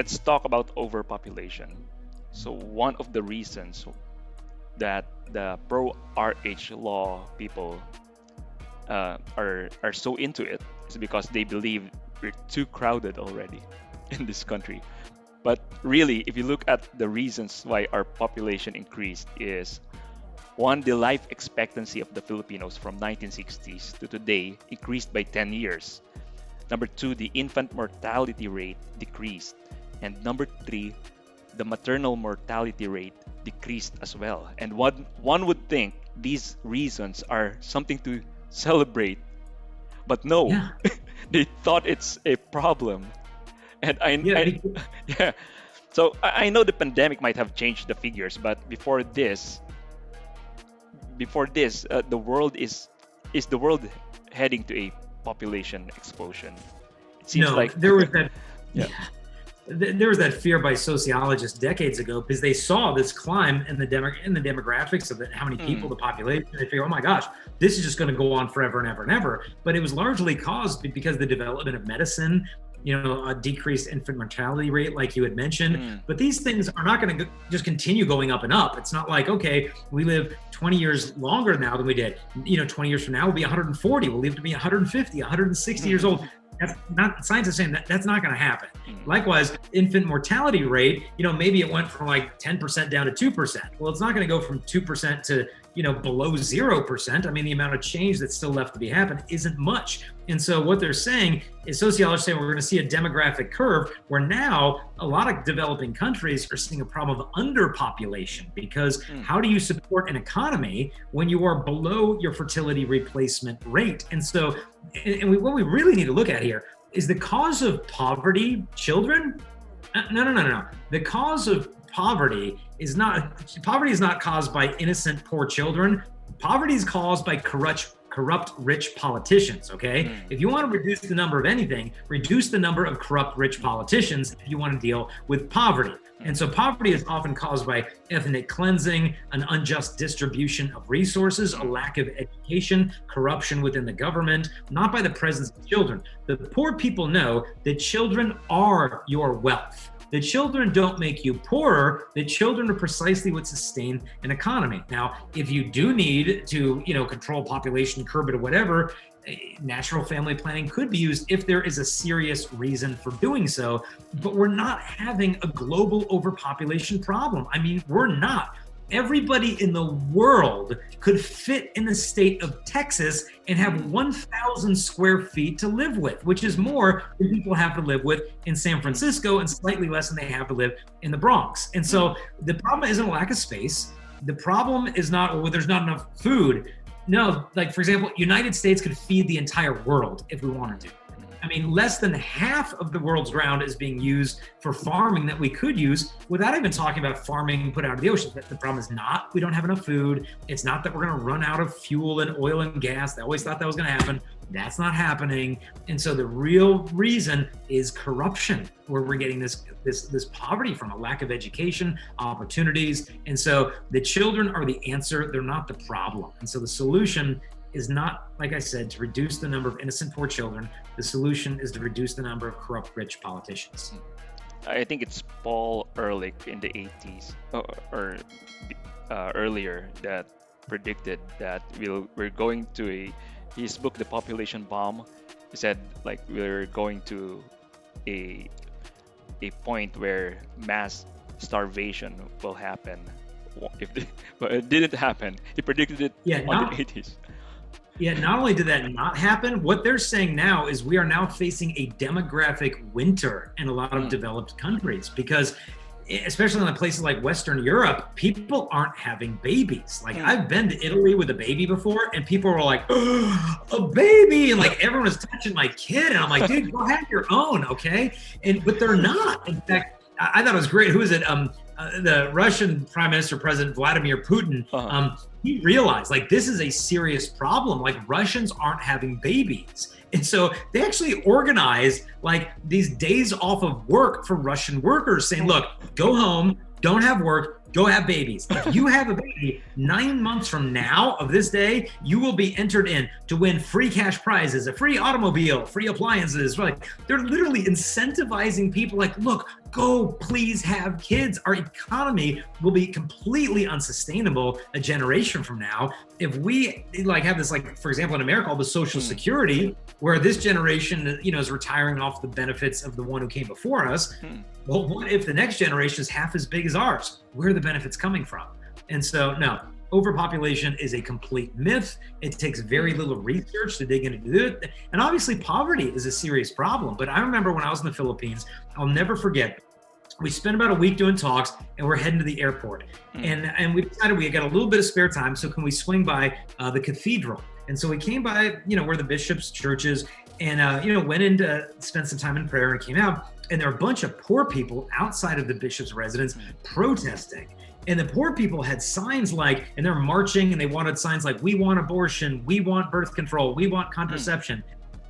let's talk about overpopulation. So one of the reasons that the pro RH law people are so into it is because they believe we're too crowded already in this country. But really, if you look at the reasons why our population increased, is one, the life expectancy of the Filipinos from 1960s to today increased by 10 years. Number two, the infant mortality rate decreased. And number three, the maternal mortality rate decreased as well. And one would think these reasons are something to celebrate, but no, Yeah. they thought it's a problem. And Yeah. yeah. So I know the pandemic might have changed the figures, but the world is the world heading to a population explosion? It seems No, like there was that. yeah. There was that fear by sociologists decades ago because they saw this climb in the demographics of how many people, the population. They figure, oh my gosh, this is just going to go on forever and ever and ever. But it was largely caused because the development of medicine, a decreased infant mortality rate, like you had mentioned. But these things are not going to just continue going up and up. It's not like, okay, we live 20 years longer now than we did. 20 years from now, we'll be 140. We'll live to be 150, 160 years old. That's not, science is saying that's not going to happen. Likewise, infant mortality rate, maybe it went from like 10% down to 2%. Well, it's not going to go from 2% to, below 0%. I mean, the amount of change that's still left to be happened isn't much. And so what they're saying is sociologists say we're going to see a demographic curve where now a lot of developing countries are seeing a problem of underpopulation because how do you support an economy when you are below your fertility replacement rate? And so, what we really need to look at here is the cause of poverty, children? No. The cause of poverty is not caused by innocent poor children. Poverty is caused by corrupt rich politicians, okay? If you want to reduce the number of anything, reduce the number of corrupt rich politicians if you want to deal with poverty. And so poverty is often caused by ethnic cleansing, an unjust distribution of resources, a lack of education, corruption within the government, not by the presence of children. The poor people know that children are your wealth. The children don't make you poorer. The children are precisely what sustain an economy. Now, if you do need to, control population, curb it or whatever, natural family planning could be used if there is a serious reason for doing so. But we're not having a global overpopulation problem. I mean, we're not. Everybody in the world could fit in the state of Texas and have 1,000 square feet to live with, which is more than people have to live with in San Francisco and slightly less than they have to live in the Bronx. And so the problem isn't a lack of space. The problem is not, well, there's not enough food. No, like for example, United States could feed the entire world if we wanted to. I mean, less than half of the world's ground is being used for farming that we could use without even talking about farming put out of the ocean. The problem is not we don't have enough food. It's not that we're going to run out of fuel and oil and gas. They always thought that was going to happen. That's not happening. And so the real reason is corruption, where we're getting this poverty from a lack of education, opportunities. And so the children are the answer. They're not the problem. And so the solution is not, like I said, to reduce the number of innocent poor children. The solution is to reduce the number of corrupt rich politicians. I think it's Paul Ehrlich in the 80s or earlier that predicted that we're going to his book, The Population Bomb. He said like we're going to a point where mass starvation will happen. But it didn't happen. He predicted it in the 80s. Yeah, not only did that not happen, what they're saying now is we are now facing a demographic winter in a lot of developed countries because, especially in places like Western Europe, people aren't having babies. Like I've been to Italy with a baby before and people were like, oh, a baby. And like everyone was touching my kid. And I'm like, dude, go have your own, okay? But they're not. In fact, I thought it was great. Who is it? The Russian Prime Minister, President Vladimir Putin, he realized like this is a serious problem. Like Russians aren't having babies. And so they actually organized like these days off of work for Russian workers saying, look, go home, don't have work, go have babies. If you have a baby, 9 months from now of this day, you will be entered in to win free cash prizes, a free automobile, free appliances. Like they're literally incentivizing people like, look, go please have kids. Our economy will be completely unsustainable a generation from now if we like have this, like, for example, in America, all the Social Security, where this generation, you know, is retiring off the benefits of the one who came before us. Well, what if the next generation is half as big as ours? Where are the benefits coming from? And so, no, overpopulation is a complete myth. It takes very little research to dig into it. And obviously poverty is a serious problem. But I remember when I was in the Philippines, I'll never forget, we spent about a week doing talks and we're heading to the airport. And we decided we got a little bit of spare time. So can we swing by the cathedral? And so we came by, you know, where the bishop's church is, and, you know, went in to spend some time in prayer and came out. And there were a bunch of poor people outside of the bishop's residence protesting. And the poor people had signs like, and they're marching and they wanted signs like, we want abortion, we want birth control, we want contraception.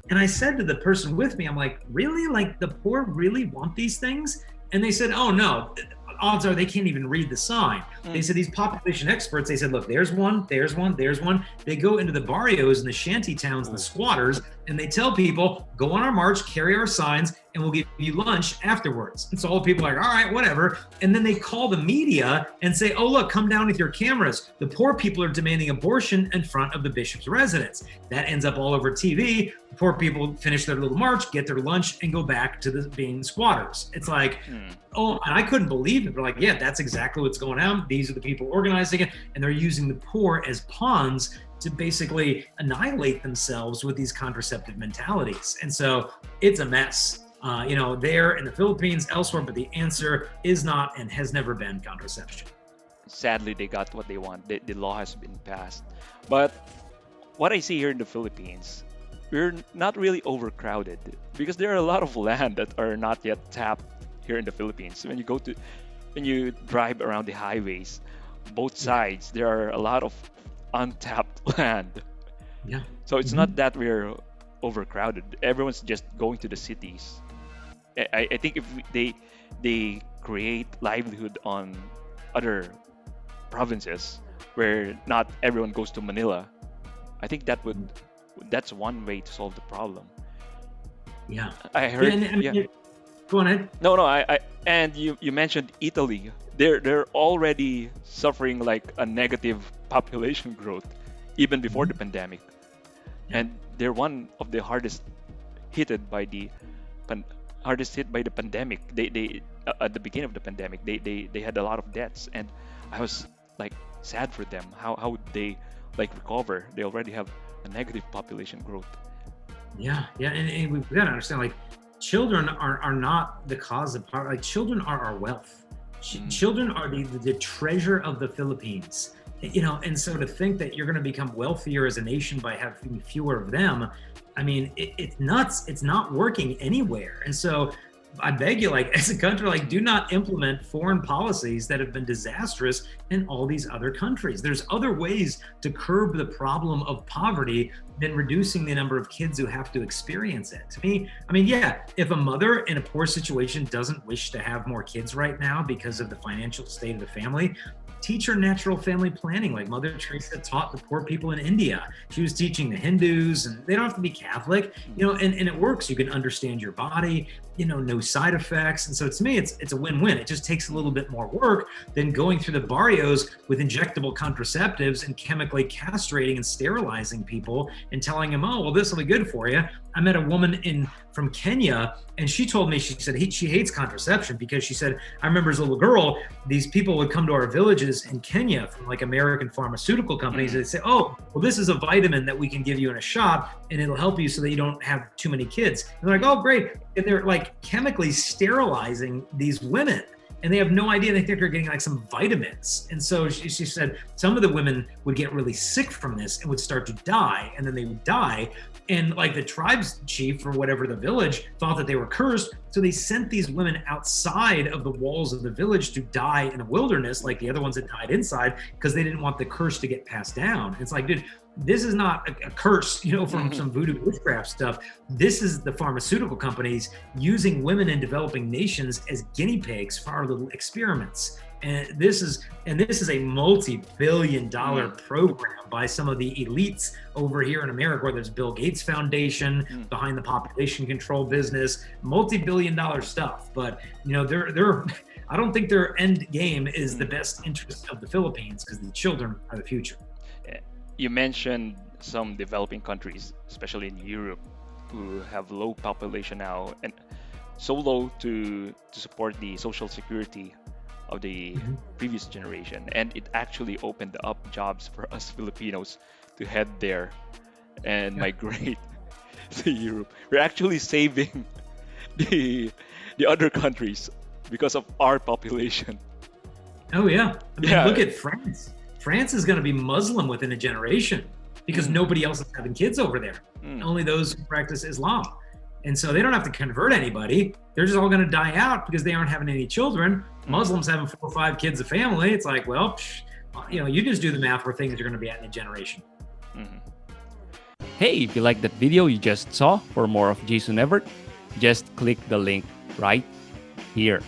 And I said to the person with me, I'm like, really? Like, the poor really want these things? And they said, oh no, odds are they can't even read the sign. They said, these population experts, they said, look, there's one, there's one, there's one. They go into the barrios and the shanty towns and the squatters, and they tell people, go on our march, carry our signs, and we'll give you lunch afterwards. And so all the people are like, all right, whatever. And then they call the media and say, oh, look, come down with your cameras. The poor people are demanding abortion in front of the bishop's residence. That ends up all over TV. The poor people finish their little march, get their lunch, and go back to being squatters. It's like, oh, and I couldn't believe it. They're like, yeah, that's exactly what's going on. These are the people organizing it. And they're using the poor as pawns to basically annihilate themselves with these contraceptive mentalities. And so it's a mess. You know, there in the Philippines, elsewhere, but the answer is not and has never been contraception. Sadly, they got what they want. The law has been passed. But what I see here in the Philippines, we're not really overcrowded because there are a lot of land that are not yet tapped here in the Philippines. When you drive around the highways, both sides, there are a lot of untapped land. Yeah. So it's not that we're overcrowded. Everyone's just going to the cities. I think if they create livelihood on other provinces where not everyone goes to Manila, I think that's one way to solve the problem. Yeah. I heard. Go on ahead. No. And you mentioned Italy. They're already suffering like a negative population growth even before the pandemic, and they're one of the hardest hit by the pandemic. They at the beginning of the pandemic, they had a lot of deaths, and I was like sad for them. How would they like recover? They already have a negative population growth. Yeah, and we've got to understand, like, children are not the cause of poverty. Like, children are our wealth. Children are the treasure of the Philippines. You know, and so to think that you're going to become wealthier as a nation by having fewer of them, I mean, it's nuts. It's not working anywhere. And so I beg you, like, as a country, like, do not implement foreign policies that have been disastrous in all these other countries. There's other ways to curb the problem of poverty than reducing the number of kids who have to experience it. To me, I mean, yeah, if a mother in a poor situation doesn't wish to have more kids right now because of the financial state of the family, teach her natural family planning, like Mother Teresa taught the poor people in India. She was teaching the Hindus, and they don't have to be Catholic, you know, and it works. You can understand your body, you know, no side effects. And so to me, it's a win-win. It just takes a little bit more work than going through the barrios with injectable contraceptives and chemically castrating and sterilizing people and telling them, oh, well, this will be good for you. I met a woman from Kenya, and she told me, she said she hates contraception because she said, I remember as a little girl, these people would come to our villages in Kenya from like American pharmaceutical companies. They'd say, oh, well, this is a vitamin that we can give you in a shot and it'll help you so that you don't have too many kids. And they're like, oh, great. And they're like chemically sterilizing these women. And they have no idea. They think they're getting like some vitamins. And so she said some of the women would get really sick from this and would start to die. And then they would die. And like the tribes chief or whatever, the village, thought that they were cursed. So they sent these women outside of the walls of the village to die in a wilderness, like the other ones that died inside, because they didn't want the curse to get passed down. It's like, dude, this is not a curse, you know, from some voodoo witchcraft stuff. This is the pharmaceutical companies using women in developing nations as guinea pigs for our little experiments. And this is a multi-billion-dollar program by some of the elites over here in America, where there's Bill Gates Foundation behind the population control business, multi-billion-dollar stuff. But they're I don't think their end game is the best interest of the Philippines, because the children are the future. You mentioned some developing countries, especially in Europe, who have low population now, and so low to support the social security of the previous generation. And it actually opened up jobs for us Filipinos to head there and migrate to Europe. We're actually saving the other countries because of our population. Oh yeah, I mean, look at France. France is going to be Muslim within a generation because nobody else is having kids over there. Only those who practice Islam. And so they don't have to convert anybody. They're just all going to die out because they aren't having any children. Muslims having 4 or 5 kids a family. It's like, well, you just do the math where things are going to be at in a generation. Hey, if you like that video you just saw, for more of Jason Evert, just click the link right here.